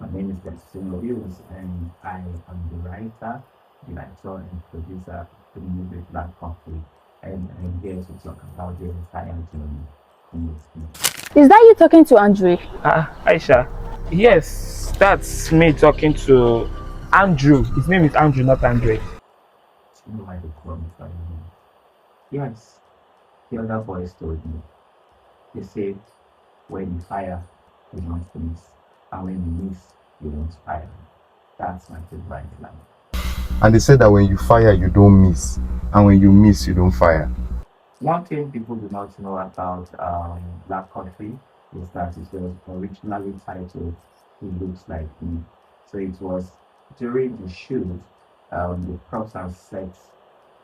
My name is Dez Stino Billz, and I am the writer, director, and producer of the movie Black Coffee. And I'm here to talk about the entire journey from this film. Is that you talking to Andre? Aisha. Yes, that's me talking to Andrew. His name is Andrew, not Andre. You know why they call me by name? Yes, the other boys told me. They said, when you fire, you don't miss. And when you miss, you don't fire. That's my favorite line. And they said that when you fire, you don't miss. And when you miss, you don't fire. One thing people do not know about Black Coffee is that it was originally titled It Looks Like Me. So it was during the shoot, the props and sets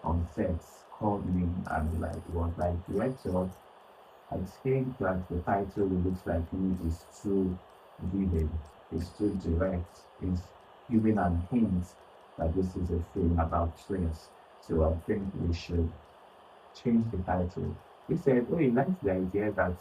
on sets called me and like was like, director, I think that the title It Looks Like Me is too vivid, it's too direct, it's giving an hint that this is a film about twins. So I think we should change the title. He said, oh, he likes the idea that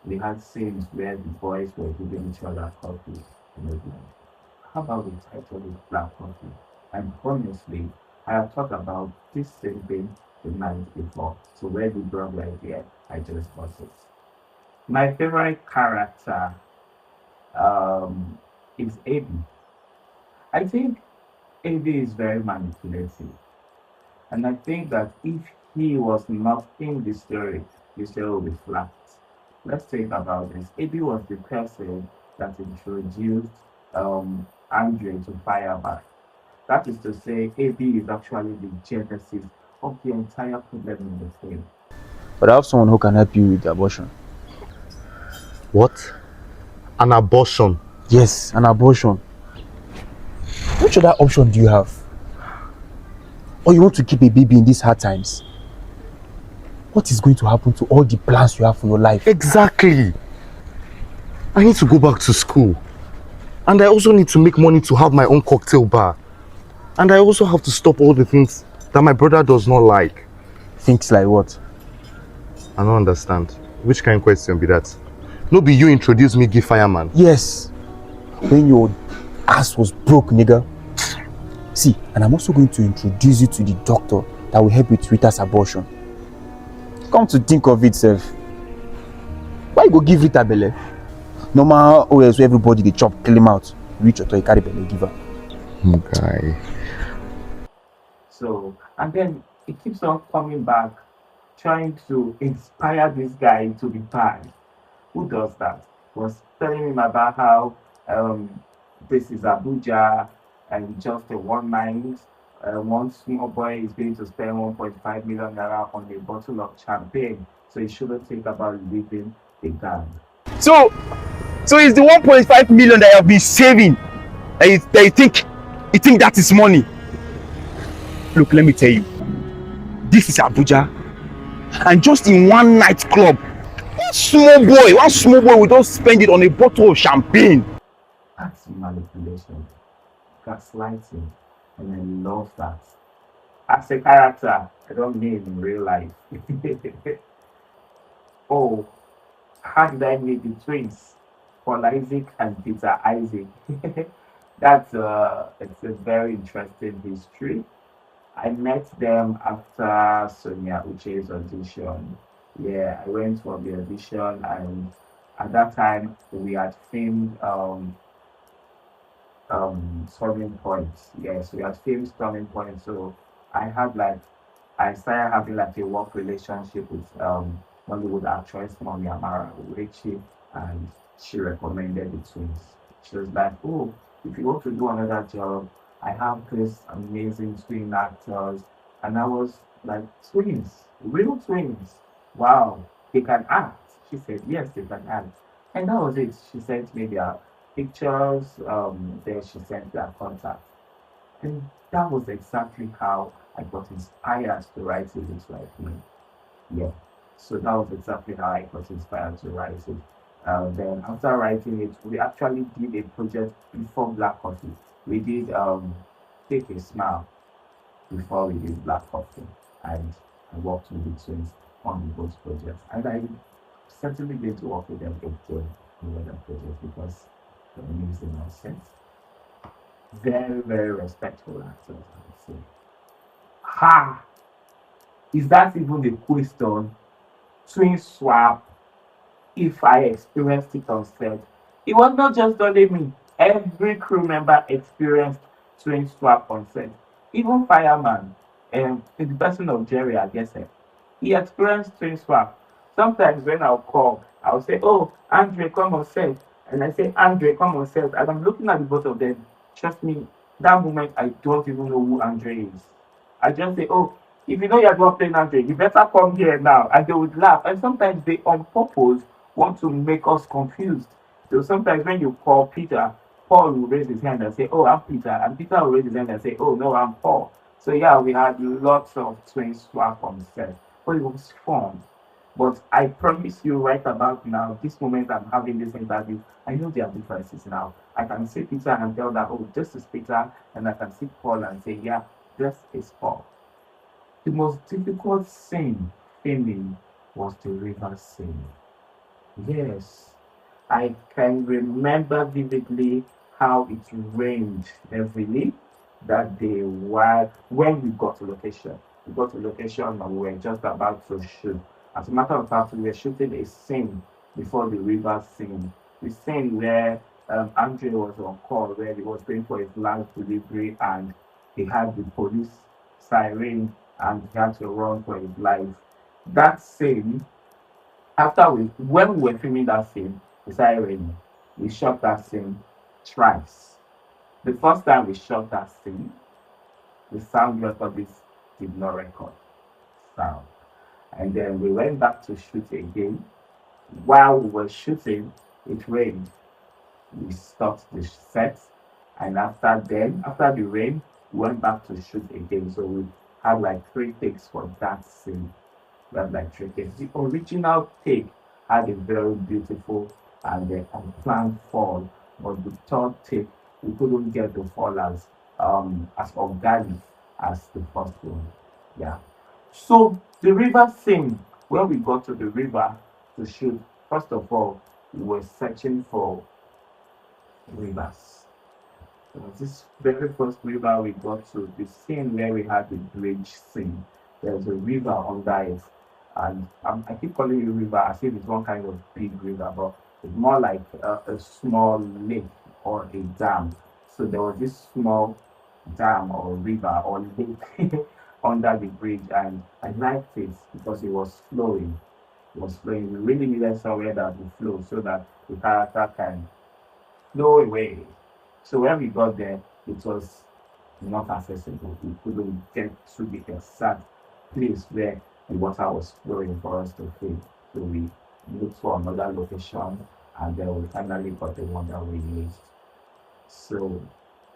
we had scenes where the boys were giving each other coffee. And I was like, how about we title it Black Coffee? And honestly, I have thought about this same thing the night before. So where we brought the idea, I just bought it. My favorite character um, is Abby. I think Abby is very manipulative. And I think that if he was not in the story, the story will be flat. Let's think about this. Abby was the person that introduced Andre to Fireback. That is to say, Abby is actually the genesis of the entire problem in the film. But I have someone who can help you with the abortion. What? An abortion? Yes, an abortion. Which other option do you have? Or you want to keep a baby in these hard times? What is going to happen to all the plans you have for your life? Exactly. I need to go back to school. And I also need to make money to have my own cocktail bar. And I also have to stop all the things that my brother does not like. Things like what? I don't understand. Which kind of question be that? No be you introduce me give fireman. Yes. When your ass was broke, nigga. See, and I'm also going to introduce you to the doctor that will help you with Rita's abortion. Come to think of it, sef. Why you go give Rita belle? Normal OS where everybody they chop, kill him out. Reach your toy, carry belle, give her. Okay. So, and then it keeps on coming back, trying to inspire this guy to be bad. Who does that? Was telling him about how this is Abuja and just a one night. One small boy is going to spend 1.5 million naira on a bottle of champagne, so he shouldn't think about leaving the gang. So, so it's the 1.5 million that you have been saving that you think that is money. Look, let me tell you, this is Abuja, and just in one nightclub, one small boy will just spend it on a bottle of champagne. That's manipulation, gaslighting, and I love that. As a character, I don't mean in real life. Oh, how did I meet the twins? Paul Isaac and Peter Isaac. That's it's a very interesting history. I met them after Sonia Uche's audition. Yeah, I went for the audition, and at that time we had filmed Storming Points. Yes, we had filmed Storming Points. So I had like I started having like a work relationship with Hollywood actress Mommy Amara Richie, and she recommended the twins. She was like, "Oh, if you want to do another job, I have this amazing twin actors," and I was like, "Twins, real twins! Wow, they can act." She said, "Yes, they can act," and that was it. She sent me their pictures. Then she sent their contact. And that was exactly how I got inspired to write It Looks Like Me. Yeah. So that was exactly how I got inspired to write it. Then after writing it, we actually did a project before Black Coffee. We did Take a Smile before we did Black Coffee. And I worked with the twins on both projects. And I certainly going to work with them again on other projects because Lives in nonsense. Very, very respectful actors, I would say. Ha! Is that even a question? Twin swap, if I experienced it on set. It was not just only me. Every crew member experienced twin swap on set. Even fireman, in the person of Jerry, I guess, he experienced twin swap. Sometimes when I'll call, I'll say, "Oh, Andre, come on set." And I say, "Andre, come on set." And I'm looking at the both of them. Trust me, that moment, I don't even know who Andre is. I just say, "Oh, if you know you're not playing Andre, you better come here now." And they would laugh. And sometimes they on purpose want to make us confused. So sometimes when you call Peter, Paul will raise his hand and say, "Oh, I'm Peter." And Peter will raise his hand and say, "Oh, no, I'm Paul." So yeah, we had lots of twin swap on set. But it was fun. But I promise you right about now, this moment I'm having this interview, I know there are differences now. I can see Peter and tell that, "Oh, this is Peter." And I can see Paul and say, "Yeah, this is Paul." The most difficult scene filming was the river scene. Yes, I can remember vividly how it rained heavily that day while when we got to location. We got to location and we were just about to shoot. As a matter of fact, we were shooting a scene before the river scene. The scene where Andre was on call, where he was going for his last delivery and he had the police siren and he had to run for his life. That scene after we when we were filming that scene, it started raining. We shot that scene twice. The first time we shot that scene, the sound recordist did not record sound. And then we went back to shoot again. While we were shooting, it rained. We stopped the set. And after the rain, we went back to shoot again. So we had like 3 takes for that scene. Red Light Cricket. The original take had a very beautiful and unplanned fall, but the third take we couldn't get the fall as organic as the first one. Yeah. So the river scene, when we got to the river to shoot, first of all, we were searching for rivers. This very first river we got to, the scene where we had the bridge scene, there's a river under it. And I keep calling it river as if it's one kind of big river, but it's more like a small lake or a dam. So there was this small dam or river or lake under the bridge, and I liked it because it was flowing. It was flowing. We really needed somewhere that would flow so that the character can no way. So when we got there, it was not accessible. We couldn't get to the exact place where the water was flowing for us to film. So we looked for another location and then we finally got the one that we used. So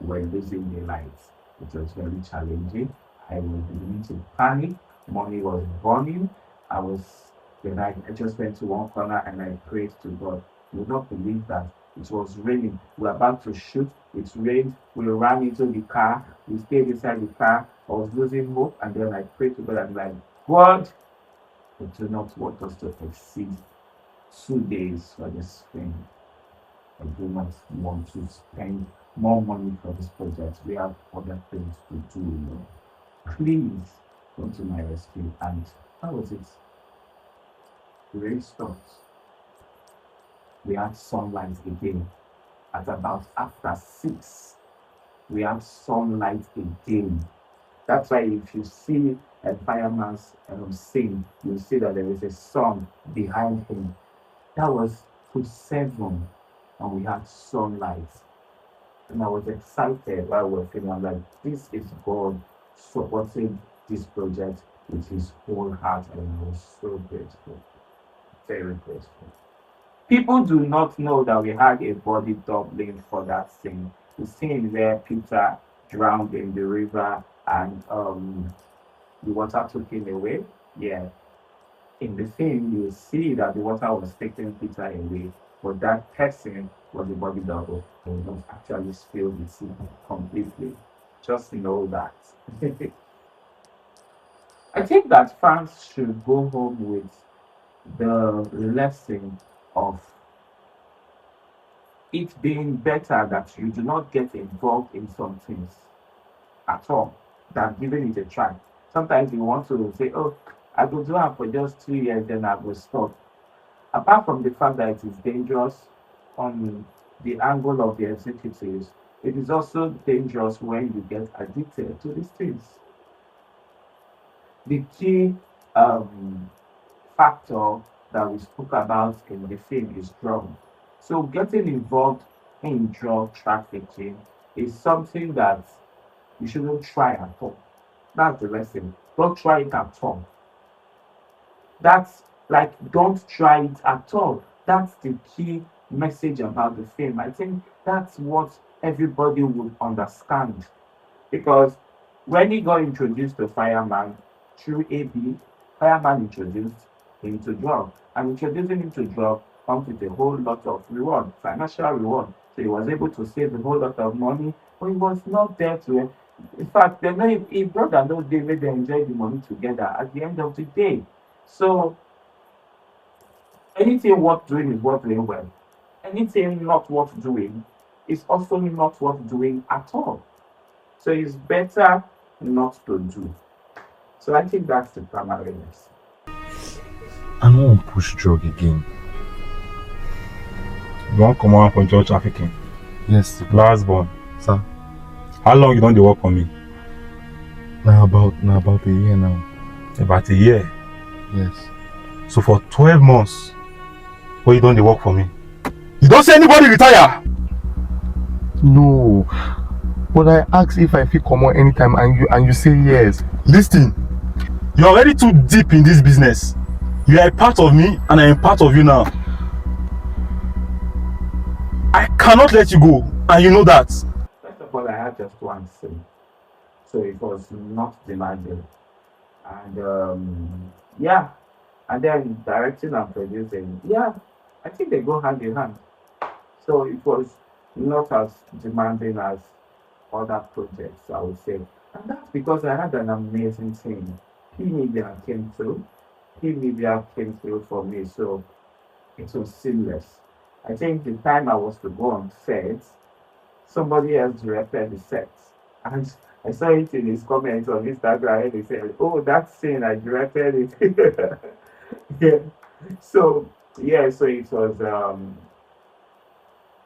we're losing the lights. It was very challenging. I was beginning to panic. Money was burning. I was then I just went to one corner and I prayed to God. You would not believe that it was raining. We were about to shoot. It rained. We ran into the car. We stayed inside the car. I was losing hope. And then I prayed to God and like, God, you do not want us to exceed 2 days for this thing. I do not want to spend more money for this project. We have other things to do. Please come to my rescue. And how was it? The rain stopped. We had sunlight again. At about after 6, we had sunlight again. That's why if you see a fireman's scene, you see that there is a sun behind him. That was to 7, and we had sunlight. And I was excited while we were filming. I'm like, this is God supporting this project with his whole heart, and I was so grateful, very grateful. People do not know that we had a body doubling for that scene. The scene where Peter drowned in the river and the water took him away. Yeah, in the scene, you see that the water was taking Peter away, but that person was a body double. He was not actually spilled the sea completely. Just know that. I think that fans should go home with the lesson of it being better that you do not get involved in some things at all than giving it a try. Sometimes you want to say, oh, I will do it for just 2 years, then I will stop. Apart from the fact that it is dangerous on the angle of the executives, it is also dangerous when you get addicted to these things. The key factor that we spoke about in the film is drug. So getting involved in drug trafficking is something that you shouldn't try at all. That's the lesson. Don't try it at all. That's like don't try it at all. That's the key message about the film. I think that's what everybody would understand. Because when he got introduced to fireman through AB, fireman introduced him to drug. And introducing him to drug comes with a whole lot of reward, financial reward. So he was able to save a whole lot of money, but he was not there to. In fact, they know he brought and those days they enjoy the money together at the end of the day. So anything worth doing is worth doing well. Anything not worth doing is also not worth doing at all. So it's better not to do. So I think that's the primary lesson. I don't want to push drug again. You wan come out for drug trafficking? Yes, Last born. sir. How long you don dey work for me? Now about a year now. About a year. Yes. So for 12 months, wey you don dey work for me, you don see anybody retire? No. But I asked if I fit come on anytime and you say yes. Listen, you are already too deep in this business. You are a part of me and I am part of you now. I cannot let you go, and you know that. First of all, I had just one scene. So it was not demanding. And yeah. And then directing and producing, yeah, I think they go hand in hand. So it was not as demanding as other projects, I would say. And that's because I had an amazing team. P Media came through. P Media came through for me, so it was seamless. I think the time I was to go on set, somebody else directed the set. And I saw it in his comments on Instagram and he said, oh, that scene I directed it. Yeah. So yeah, so it was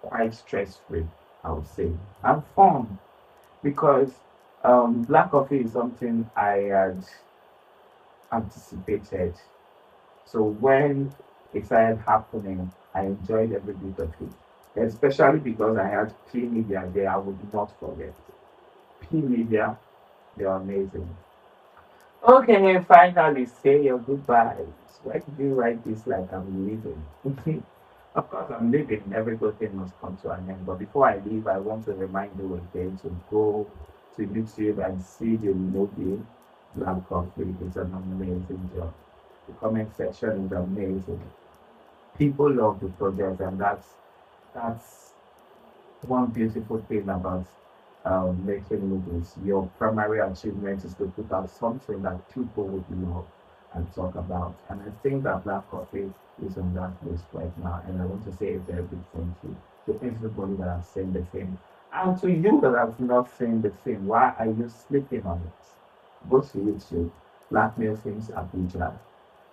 quite stress free, I would say, and fun because black coffee is something I had anticipated. So when it started happening, I enjoyed every bit of it, especially because I had P Media there. I would not forget P Media; they're amazing. Okay, finally say your goodbyes. Why did you write this like I'm leaving? Of course, I'm leaving. Every good thing must come to an end. But before I leave, I want to remind you again to go to YouTube and see the movie Black Coffee. It's an amazing job. The comment section is amazing. People love the project, and that's one beautiful thing about making movies. Your primary achievement is to put out something that people would love and talk about. And I think that Black Coffee is on that list right now. And I want to say a very big thank you to everybody that has seen the film. And to you that have not seen the film, why are you sleeping on it? Go to YouTube, Blackmail Films Abuja,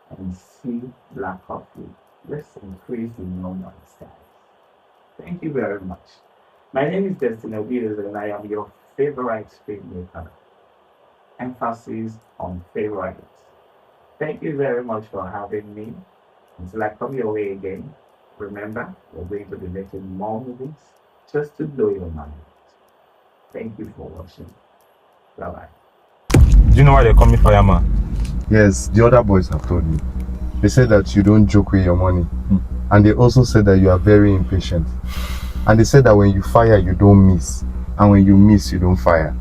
and see Black Coffee. Let's increase the number of stars. Thank you very much. My name is Dez Stino Billz and I am your favorite filmmaker. Emphasis on favorite. Thank you very much for having me. Until I come your way again, remember, we're going to be making more movies just to blow your mind. Thank you for watching. Bye bye. Do you know why they call me fireman? Yes, the other boys have told me. They said that you don't joke with your money. And they also said that you are very impatient. And they said that when you fire, you don't miss. And when you miss, you don't fire.